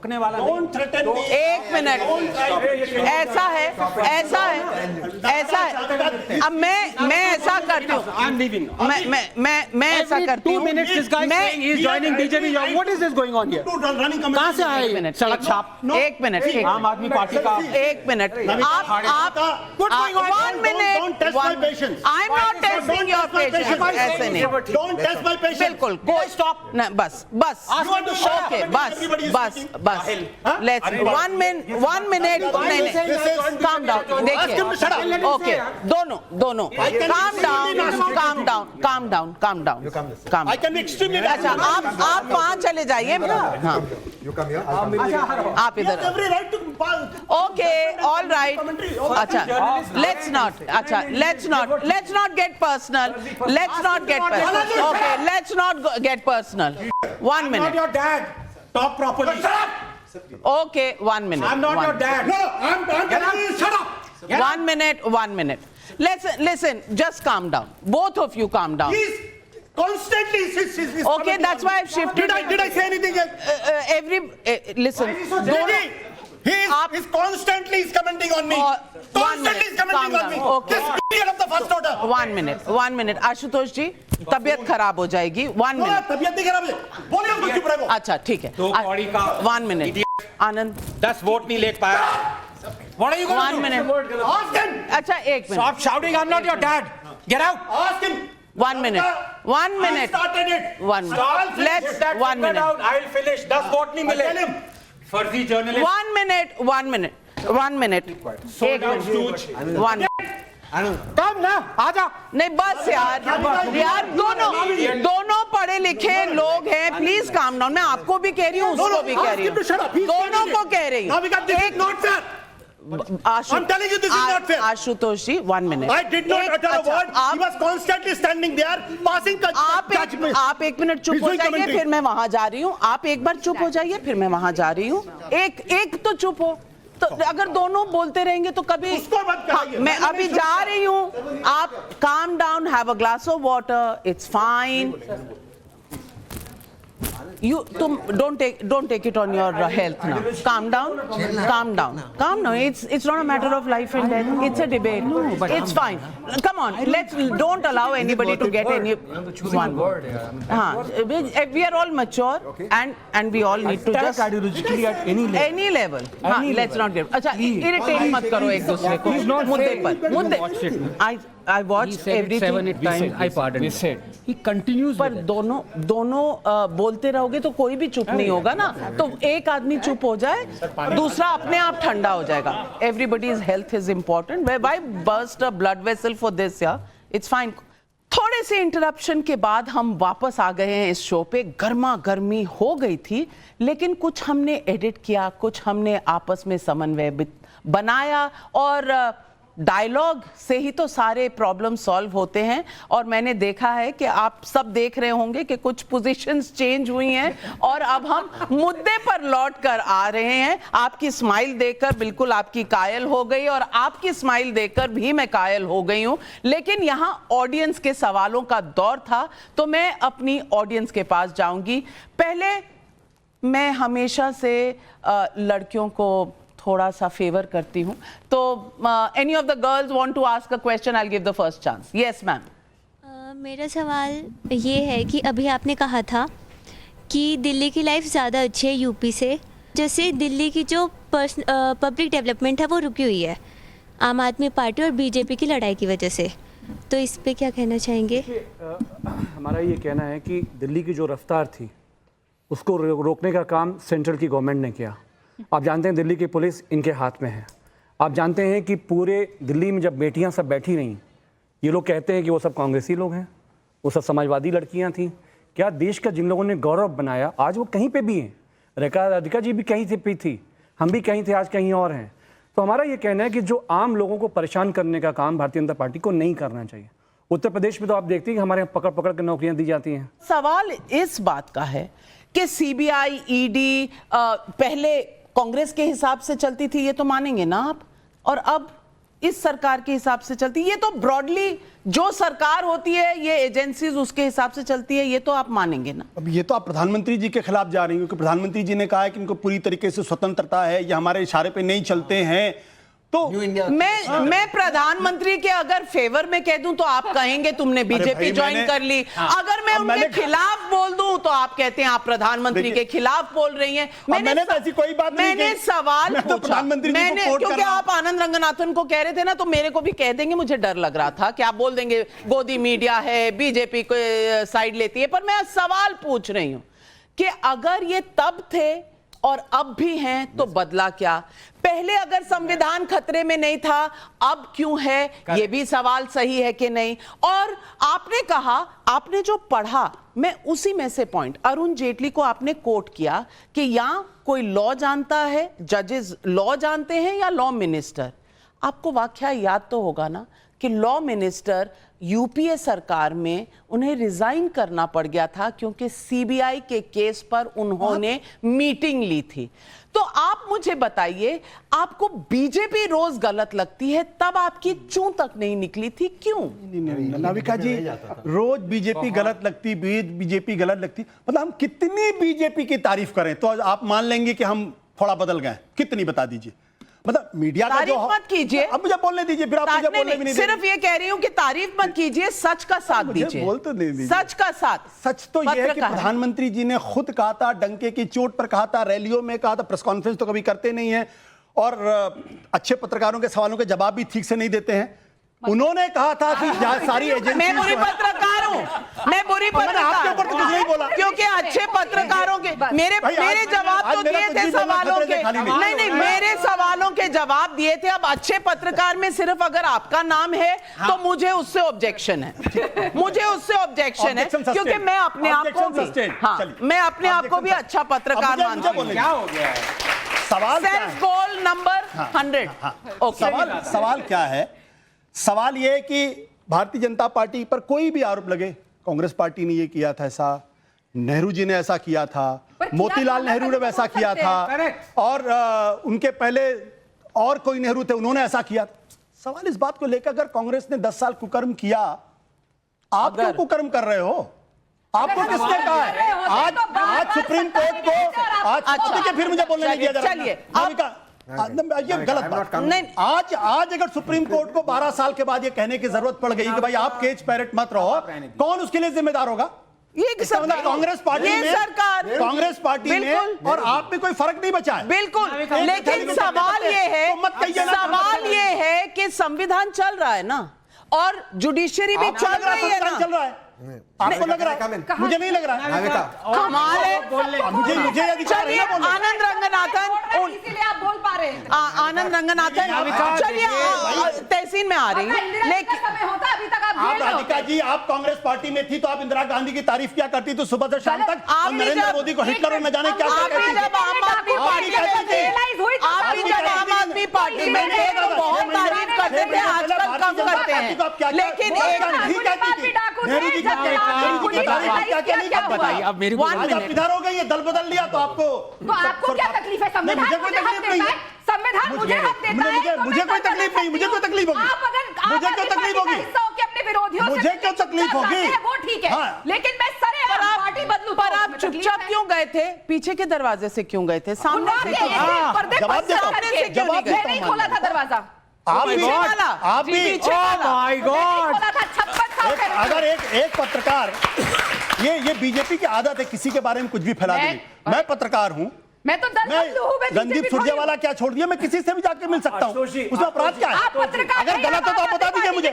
रोकने वाला नहीं। एक मिनट, ऐसा है अब मैं ऐसा करती हूँ, मैं ऐसा करती हूँ, 2 minutes this guy saying he is joining BJP. What is this going on here? कहाँ से आए? एक मिनट, सड़क छाप। एक मिनट, आम आदमी पार्टी का एक मिनट, आप 1 minute, I am not testing your patience, ऐसे नहीं, बिल्कुल, स्टॉप, बस ओके, बस लेट्स 1 minute, नहीं, काम डाउन, देखिए, ओके, दोनों काम डाउन, अच्छा आप वहाँ चले जाइए, हाँ, आप इधर, ओके, ऑल राइट, अच्छा, let's not get personal, okay, let's not get personal. 1 minute. I'm not your dad. Talk properly. Shut up. Okay, 1 minute. I'm not your dad. No, I'm telling you, shut up. 1 minute. Listen, just calm down. Both of you calm down. He's constantly. Okay, that's why I've shifted. Did I say anything else? Listen. Why is he so judgy? He's constantly commenting on me. Constantly is commenting on me. Okay. This idiot of the first order. 1 minute. Ashutosh जी, तबीयत खराब हो जाएगी. 1 minute. तबीयत नहीं खराब है. बोलिए उसको चुप रहो. अच्छा, ठीक है. 1 minute. आनंद. 10 वोट नहीं ले पाया. What are you going to do? 1 minute. Ask him. अच्छा, 1 minute. Stop shouting. I'm not your dad. Get out. Ask him. 1 minute. 1 minute. I started it. 1 minute. Stop. Let's 1 minute. I'll finish. 10 vote नहीं मिले. Tell him. फर्जी journalist. 1 minute. 1 minute. एक minute. 1 minute. कम ना, आजा. नहीं बस यार दोनों पढ़े लिखे लोग हैं, प्लीज काम डाउन. मैं आपको भी कह रही हूँ, उसको भी कह रही हूँ, दोनों को कह रही हूँ. I'm telling you, this is not fair. Ashutosh ji, 1 minute. I did not utter a word. He was constantly standing there, passing judgment. आप 1 minute चुप हो जाइए, फिर मैं वहां जा रही हूँ. आप एक बार चुप हो जाइए, फिर मैं वहां जा रही हूँ. एक तो चुप हो. तो अगर दोनों बोलते रहेंगे तो कभी, मैं अभी जा रही हूँ. आप calm down, have a glass of water, it's fine. तुम don't take it on your health now. Calm down. It's not a matter of life and death. It's a debate. It's fine. Come on, don't allow anybody to get any one word. We are all mature, and we all need to just ideologically at any level. Let's not get. अच्छा, irritate मत करो एक दूसरे को. मुद्दे. I watched everything. 7-8 times. I pardon. He continues. पर दोनों बोलते रहोगे तो कोई भी चुप नहीं होगा ना. तो एक आदमी चुप हो जाए, दूसरा अपने आप ठंडा हो जाएगा. Everybody's health is important. Why burst a blood vessel for this? Yeah, it's fine. थोड़े से इंटरप्शन के बाद हम वापस आ गए हैं इस शो पे. गर्मा गर्मी हो गई थी, लेकिन कुछ हमने एडिट किया, कुछ हमने आपस में समन्वय बनाया, और डायलॉग से ही तो सारे प्रॉब्लम सॉल्व होते हैं. और मैंने देखा है कि आप सब देख रहे होंगे कि कुछ पोजीशंस चेंज हुई हैं, और अब हम मुद्दे पर लौट कर आ रहे हैं. आपकी स्माइल देखकर बिल्कुल आपकी कायल हो गई, और आपकी स्माइल देखकर भी मैं कायल हो गई हूं. लेकिन यहाँ ऑडियंस के सवालों का दौर था, तो मैं अपनी ऑडियंस के पास जाऊंगी. पहले मैं हमेशा से लड़कियों को थोड़ा सा फेवर करती हूँ, तो any of the girls want to ask a question, I will give the first chance. Yes ma'am. मेरा सवाल ये है कि अभी आपने कहा था कि दिल्ली की लाइफ ज़्यादा अच्छी है यूपी से. जैसे दिल्ली की जो पब्लिक डेवलपमेंट है वो रुकी हुई है आम आदमी पार्टी और बीजेपी की लड़ाई की वजह से, तो इस पे क्या कहना चाहेंगे? हमारा ये कहना है कि दिल्ली की जो रफ्तार थी उसको रोकने का काम सेंट्रल की गवर्नमेंट ने किया. आप जानते हैं दिल्ली की पुलिस इनके हाथ में है. आप जानते हैं कि पूरे दिल्ली में जब बेटियां सब बैठी रहीं, ये लोग कहते हैं कि वो सब कांग्रेसी लोग हैं, वो सब समाजवादी लड़कियां थीं. क्या देश का जिन लोगों ने गौरव बनाया आज वो कहीं पे भी हैं. राधिका जी भी कहीं पे थी, हम भी कहीं थे, आज कहीं और हैं. तो हमारा ये कहना है कि जो आम लोगों को परेशान करने का काम भारतीय जनता पार्टी को नहीं करना चाहिए. उत्तर प्रदेश में तो आप देखते हैं कि हमारे यहाँ पकड़ के नौकरियां दी जाती हैं. सवाल इस बात का है कि सीबीआई, ईडी पहले कांग्रेस के हिसाब से चलती थी, ये तो मानेंगे ना आप, और अब इस सरकार के हिसाब से चलती है। ये तो ब्रॉडली जो सरकार होती है ये एजेंसीज उसके हिसाब से चलती है, ये तो आप मानेंगे ना। अब ये तो आप प्रधानमंत्री जी के खिलाफ जा रही हो, क्योंकि प्रधानमंत्री जी ने कहा है कि इनको पूरी तरीके से स्वतंत्रता है, ये हमारे इशारे पे नहीं चलते हैं। तो मैं प्रधानमंत्री के अगर फेवर में कह दूं तो आप कहेंगे तुमने बीजेपी ज्वाइन कर ली। अगर मैं उनके खिलाफ बोल दूं तो आप कहते हैं आप प्रधानमंत्री के खिलाफ बोल रही हैं। मैंने तो ऐसी कोई बात नहीं की। मैंने सवाल मैं तो पूछा, प्रधानमंत्री जी को मैंने, कोट कर क्योंकि रहा हूं। आप आनंद रंगनाथन को कह रहे थे ना, तो मेरे को भी कह देंगे, मुझे डर लग रहा था कि आप बोल देंगे गोदी मीडिया है, बीजेपी को साइड लेती है। पर मैं सवाल पूछ रही हूं कि अगर ये तब थे और अब भी हैं तो बदला क्या? पहले अगर संविधान खतरे में नहीं था, अब क्यों है? ये भी सवाल सही है कि नहीं? और आपने कहा, आपने जो पढ़ा, मैं उसी में से पॉइंट, अरुण जेटली को आपने कोट किया कि यहां कोई लॉ जानता है, जजेस लॉ जानते हैं या लॉ मिनिस्टर? आपको वाकया याद तो होगा ना कि लॉ मिनिस्टर यूपीए सरकार में उन्हें रिजाइन करना पड़ गया था क्योंकि सीबीआई के केस पर उन्होंने मीटिंग ली थी। तो आप मुझे बताइए, आपको बीजेपी रोज गलत लगती है, तब आपकी चूं तक नहीं निकली थी, क्यों? नाविका जी, रोज बीजेपी गलत लगती, बीजेपी गलत लगती, मतलब हम कितनी बीजेपी की तारीफ करें तो आप मान लेंगे कि हम थोड़ा बदल गए? कितनी बता दीजिए। मतलब मीडिया का जो, तारीफ मत कीजिए, अब मुझे बोलने दीजिए, फिर आप मुझे बोलने भी नहीं देंगे। सिर्फ ये कह रही हूं कि तारीफ मत कीजिए, सच का साथ दीजिए। बोल तो नहीं दीजिए। सच का साथ। सच तो यह है कि प्रधानमंत्री जी ने खुद कहा था, डंके की चोट पर कहा था, रैलियों में कहा था, प्रेस कॉन्फ्रेंस तो कभी करते नहीं है, और अच्छे पत्रकारों के सवालों के जवाब भी ठीक से नहीं देते हैं। उन्होंने कहा था कि सारी एजेंसी, मैं बुरी पत्रकार हूं, मैं बुरी पत्रकार, आपके ऊपर तो कुछ नहीं बोला, क्योंकि अच्छे पत्रकारों के मेरे जवाब तो दिए थे सवालों के, नहीं, मेरे सवालों के जवाब दिए थे। अब अच्छे पत्रकार में सिर्फ अगर आपका नाम है तो मुझे उससे ऑब्जेक्शन है, मुझे उससे ऑब्जेक्शन है, क्योंकि मैं अपने आप को भी, हाँ, मैं अपने आप को भी अच्छा पत्रकार मानती हूँ। क्या हो गया है? सवाल सेल्फ गोल नंबर 100। सवाल क्या है? सवाल यह है कि भारतीय जनता पार्टी पर कोई भी आरोप लगे, कांग्रेस पार्टी ने यह किया था ऐसा, नेहरू जी ने ऐसा किया था, मोतीलाल नेहरू ने वैसा किया था, और उनके पहले और कोई नेहरू थे, उन्होंने ऐसा किया। सवाल इस बात को लेकर, अगर कांग्रेस ने 10 साल कुकर्म किया, आप क्यों कुकर्म कर रहे हो? आपको किसने कहा है? आज सुप्रीम कोर्ट को, आज फिर मुझे बोलने नहीं दिया जा रहा। चलिए, ये गलत बात नहीं। आज अगर सुप्रीम कोर्ट को 12 साल के बाद ये कहने की जरूरत पड़ गई कि भाई आप केज पैरेट मत रहो, कौन उसके लिए जिम्मेदार होगा? ये कांग्रेस पार्टी में, सरकार, कांग्रेस पार्टी में और आप में कोई फर्क नहीं बचा है। बिल्कुल, लेकिन सवाल ये है कि संविधान चल रहा है ना, और जुडिशरी भी चल रही है ना। चल रहा है, आपको लग रहा है? मुझे नहीं लग रहा है। हमारे मुझे चलिए, आनंद रंगनाथन, इसीलिए आप बोल पा रहे हैं। आनंद रंगनाथन, चलिए तहसीन में आ रही हूँ, लेकिन समय होता अभी तक आप राधिका जी, आप कांग्रेस पार्टी में थी तो आप इंदिरा गांधी की तारीफ क्या करती तो सुबह से शाम तक, और नरेंद्र मोदी को हिटलर और न जाने क्या आप भी जब आम आदमी पार्टी में थे तो बहुत तारीफ करते थे, आजकल कम करते हैं। लेकिन नेहरू जी की तारीफ बताइए, अब मेरे को आप इधर हो गए, ये दल बदल लिया तो आपको क्या तकलीफ है? संविधान मुझे कोई तकलीफ नहीं है, संविधान मुझे हक देता है, मुझे कोई तकलीफ नहीं, मुझे कोई तकलीफ होगी, मुझे क्यों तकलीफ होगी? अपने विरोधियों मुझे क्यों तकलीफ होगी? वो ठीक है, लेकिन मैं पार्टी बदलूं, पर आप चुपचाप क्यों गए थे? पीछे के दरवाजे से क्यों गए थे? सामने से जवाब नहीं खोला था दरवाजा। आप भी माय गॉड, 56 साल से। अगर एक पत्रकार, ये बीजेपी की आदत है किसी के बारे में कुछ भी फैला देनी। मैं पत्रकार हूं, मैं तो रणदीप सुरजेवाला क्या छोड़ दिया, मैं किसी से भी जाके मिल सकता हूं, उसमें अपराध क्या है? आप पत्रकार अगर गलत है तो आप बता दीजिए मुझे।